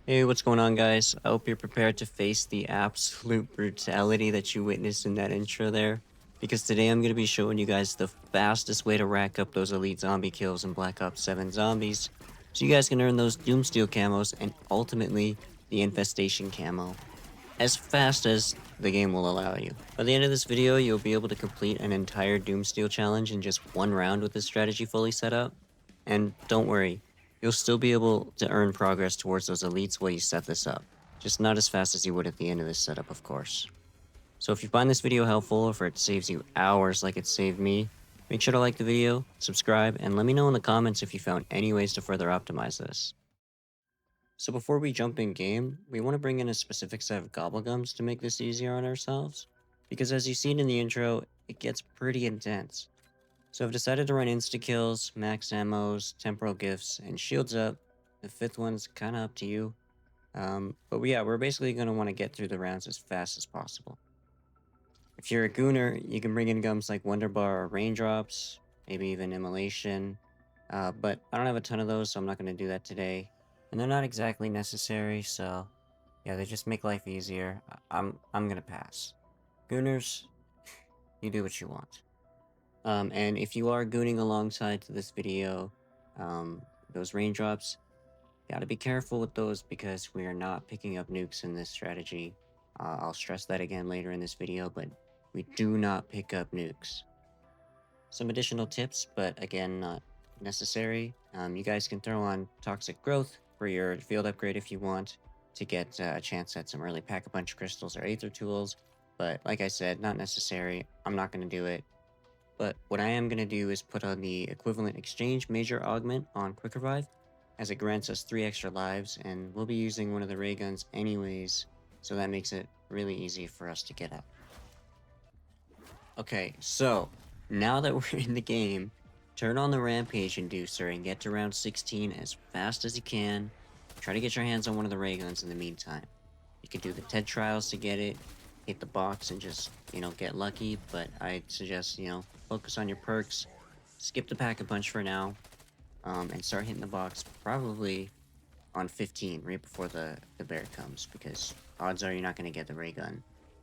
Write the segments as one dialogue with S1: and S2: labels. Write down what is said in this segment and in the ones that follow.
S1: Hey, what's going on, guys? I hope you're prepared to face the absolute brutality that you witnessed in that intro there. Because today I'm going to be showing you guys the fastest way to rack up those elite zombie kills in Black Ops 7 Zombies. So you guys can earn those Doomsteel camos and ultimately the Infestation camo as fast as the game will allow you. By the end of this video, you'll be able to complete an entire Doomsteel challenge in just one round with this strategy fully set up. And don't worry, you'll still be able to earn progress towards those elites while you set this up. Just not as fast as you would at the end of this setup, of course. So if you find this video helpful or if it saves you hours like it saved me, make sure to like the video, subscribe, and let me know in the comments if you found any ways to further optimize this. So before we jump in game, we want to bring in a specific set of gobblegums to make this easier on ourselves, because as you seen in the intro, it gets pretty intense. So I've decided to run insta-kills, max ammos, temporal gifts, and shields up. The fifth one's kinda up to you. But we're basically going to want to get through the rounds as fast as possible. If you're a gooner, you can bring in gums like Wonder Bar or Raindrops, maybe even Immolation. But I don't have a ton of those, so I'm not going to do that today. And they're not exactly necessary, so yeah, they just make life easier. I'm going to pass. Gooners, you do what you want. And if you are gooning alongside to this video, those Raindrops, gotta be careful with those because we are not picking up nukes in this strategy. I'll stress that again later in this video, but we do not pick up nukes. Some additional tips, but again, not necessary. You guys can throw on Toxic Growth for your field upgrade if you want to get a chance at some early Pack-a-Punch crystals or Aether tools, but like I said, not necessary. I'm not going to do it. But what I am going to do is put on the equivalent exchange major augment on Quick Revive, as it grants us 3 extra lives, and we'll be using one of the ray guns anyways, so that makes it really easy for us to get up. Okay, so now that we're in the game, turn on the Rampage Inducer and get to round 16 as fast as you can. Try to get your hands on one of the ray guns in the meantime. You can do the TED trials to get it, hit the box and just, get lucky, but I'd suggest, focus on your perks, skip the Pack-a-Punch for now, and start hitting the box probably on 15 right before the bear comes, because odds are you're not going to get the ray gun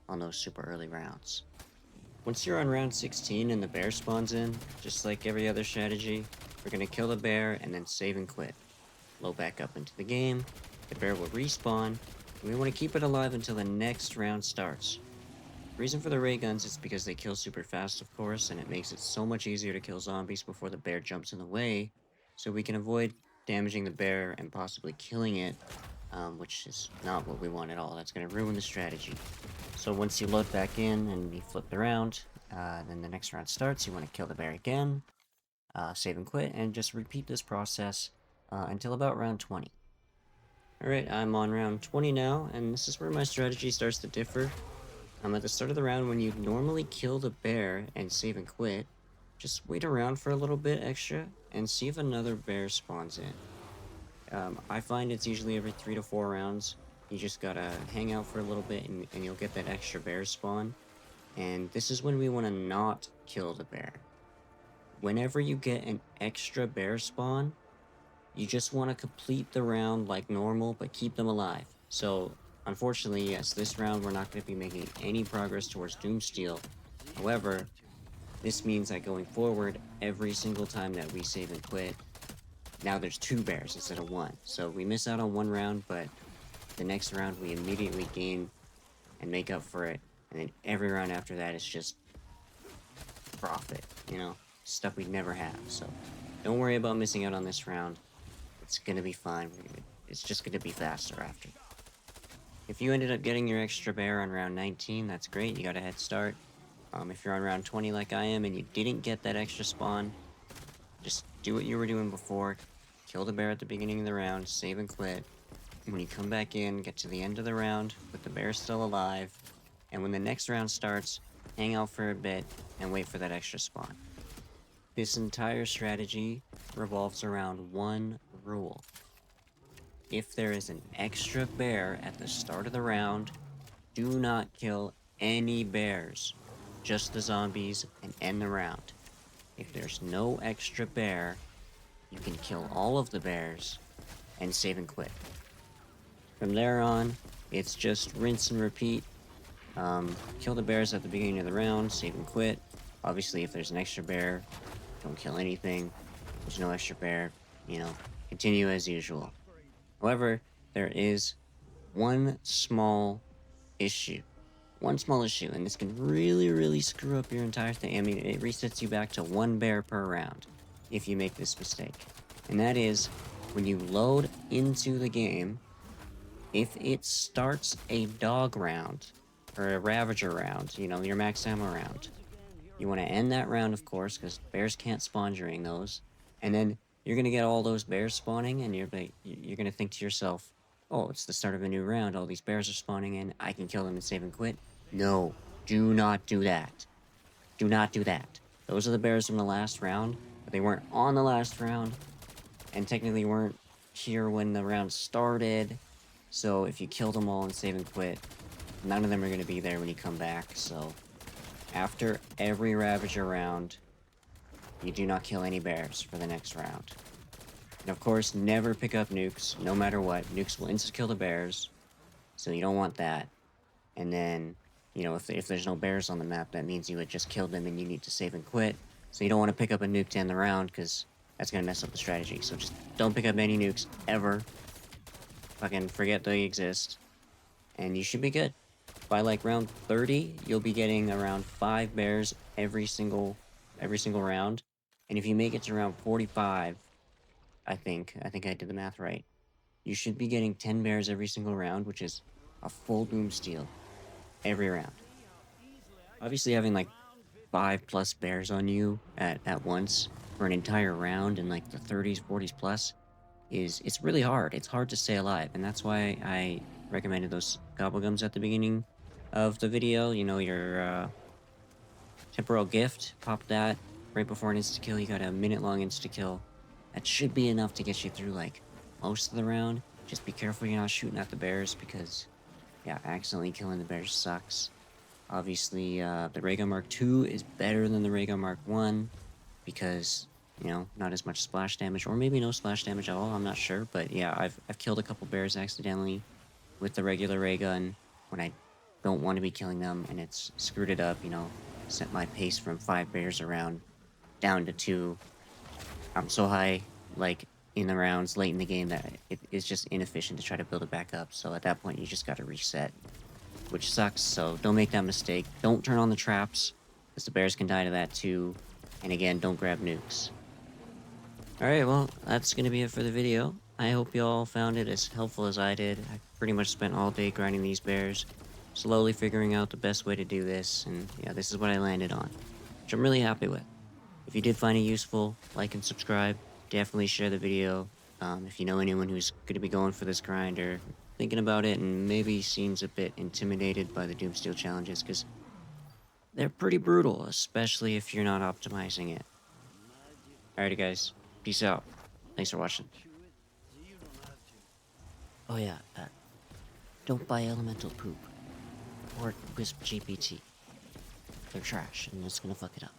S1: on those super early rounds. Once you're on round 16 and the bear spawns in, just like every other strategy, we're going to kill the bear and then save and quit. Load back up into the game, the bear will respawn, and we want to keep it alive until the next round starts. The reason for the ray guns is because they kill super fast, of course, and it makes it so much easier to kill zombies before the bear jumps in the way, so we can avoid damaging the bear and possibly killing it, which is not what we want at all. That's going to ruin the strategy. So once you load back in and you flip around, then the next round starts. You want to kill the bear again, save and quit, and just repeat this process until about round 20. Alright, I'm on round 20 now, and this is where my strategy starts to differ. At the start of the round, when you normally kill the bear and save and quit, just wait around for a little bit extra and see if another bear spawns in. I find it's usually every 3 to 4 rounds. You just gotta hang out for a little bit and you'll get that extra bear spawn. And this is when we want to not kill the bear. Whenever you get an extra bear spawn, you just want to complete the round like normal, but keep them alive. So, unfortunately, yes, this round we're not going to be making any progress towards Doomsteel. However, this means that going forward, every single time that we save and quit, now there's 2 bears instead of 1. So we miss out on 1 round, but the next round we immediately gain and make up for it. And then every round after that is just profit, stuff we'd never have. So don't worry about missing out on this round. It's gonna be fine. It's just gonna be faster after. If you ended up getting your extra bear on round 19, that's great. You got a head start. If you're on round 20 like I am and you didn't get that extra spawn, just do what you were doing before. Kill the bear at the beginning of the round, save and quit. When you come back in, get to the end of the round with the bear still alive, and when the next round starts, hang out for a bit and wait for that extra spawn. This entire strategy revolves around one rule. If there is an extra bear at the start of the round, do not kill any bears, just the zombies, and end the round. If there's no extra bear, you can kill all of the bears and save and quit. From there on, it's just rinse and repeat. Kill the bears at the beginning of the round, save and quit. Obviously, if there's an extra bear, don't kill anything. There's no extra bear, you know, continue as usual. However, there is one small issue. One small issue, and this can really, really screw up your entire thing. I mean, it resets you back to 1 bear per round if you make this mistake. And that is, when you load into the game, if it starts a dog round, or a Ravager round, you know, your max ammo round, you want to end that round, of course, because bears can't spawn during those. And then you're going to get all those bears spawning, and you're going to think to yourself, oh, it's the start of a new round, all these bears are spawning in, I can kill them and save and quit. No, do not do that. Do not do that. Those are the bears from the last round, but they weren't on the last round, and technically weren't here when the round started. So if you kill them all and save and quit, none of them are going to be there when you come back. So after every Ravager round, you do not kill any bears for the next round. And of course, never pick up nukes, no matter what. Nukes will insta-kill the bears, so you don't want that. And then, you know, if there's no bears on the map, that means you had just killed them and you need to save and quit. So you don't want to pick up a nuke to end the round, because that's going to mess up the strategy. So just don't pick up any nukes, ever. Fucking forget they exist. And you should be good. By like round 30, you'll be getting around 5 bears every single round. And if you make it to round 45, I think I did the math right, you should be getting 10 bears every single round, which is a full DOOMSTEEL every round. Obviously, having like 5+ bears on you at once for an entire round in like the 30s, 40s plus it's really hard. It's hard to stay alive, and that's why I recommended those gobblegums at the beginning of the video. You know, your temporal gift, pop that right before an insta-kill. You got a minute-long insta-kill. That should be enough to get you through like most of the round. Just be careful you're not shooting at the bears, because yeah, accidentally killing the bears sucks. Obviously, the Ray Gun Mark II is better than the Ray Gun Mark I, because, you know, not as much splash damage, or maybe no splash damage at all, I'm not sure. But yeah, I've killed a couple bears accidentally with the regular ray gun when I don't want to be killing them, and it's screwed it up, you know, set my pace from 5 bears around down to 2. I'm so high, like, in the rounds late in the game, that it's just inefficient to try to build it back up. So at that point, you just gotta reset, which sucks. So don't make that mistake. Don't turn on the traps, because the bears can die to that too. And again, don't grab nukes. Alright, well, that's gonna be it for the video. I hope you all found it as helpful as I did. I pretty much spent all day grinding these bears, slowly figuring out the best way to do this, and yeah, this is what I landed on, which I'm really happy with. If you did find it useful, like and subscribe. Definitely share the video. If you know anyone who's going to be going for this grind, or thinking about it and maybe seems a bit intimidated by the DOOMSTEEL challenges, because they're pretty brutal, especially if you're not optimizing it. Alrighty guys, peace out. Thanks for watching. Oh yeah, don't buy elemental poop or Wisp GPT. They're trash, and it's gonna fuck it up.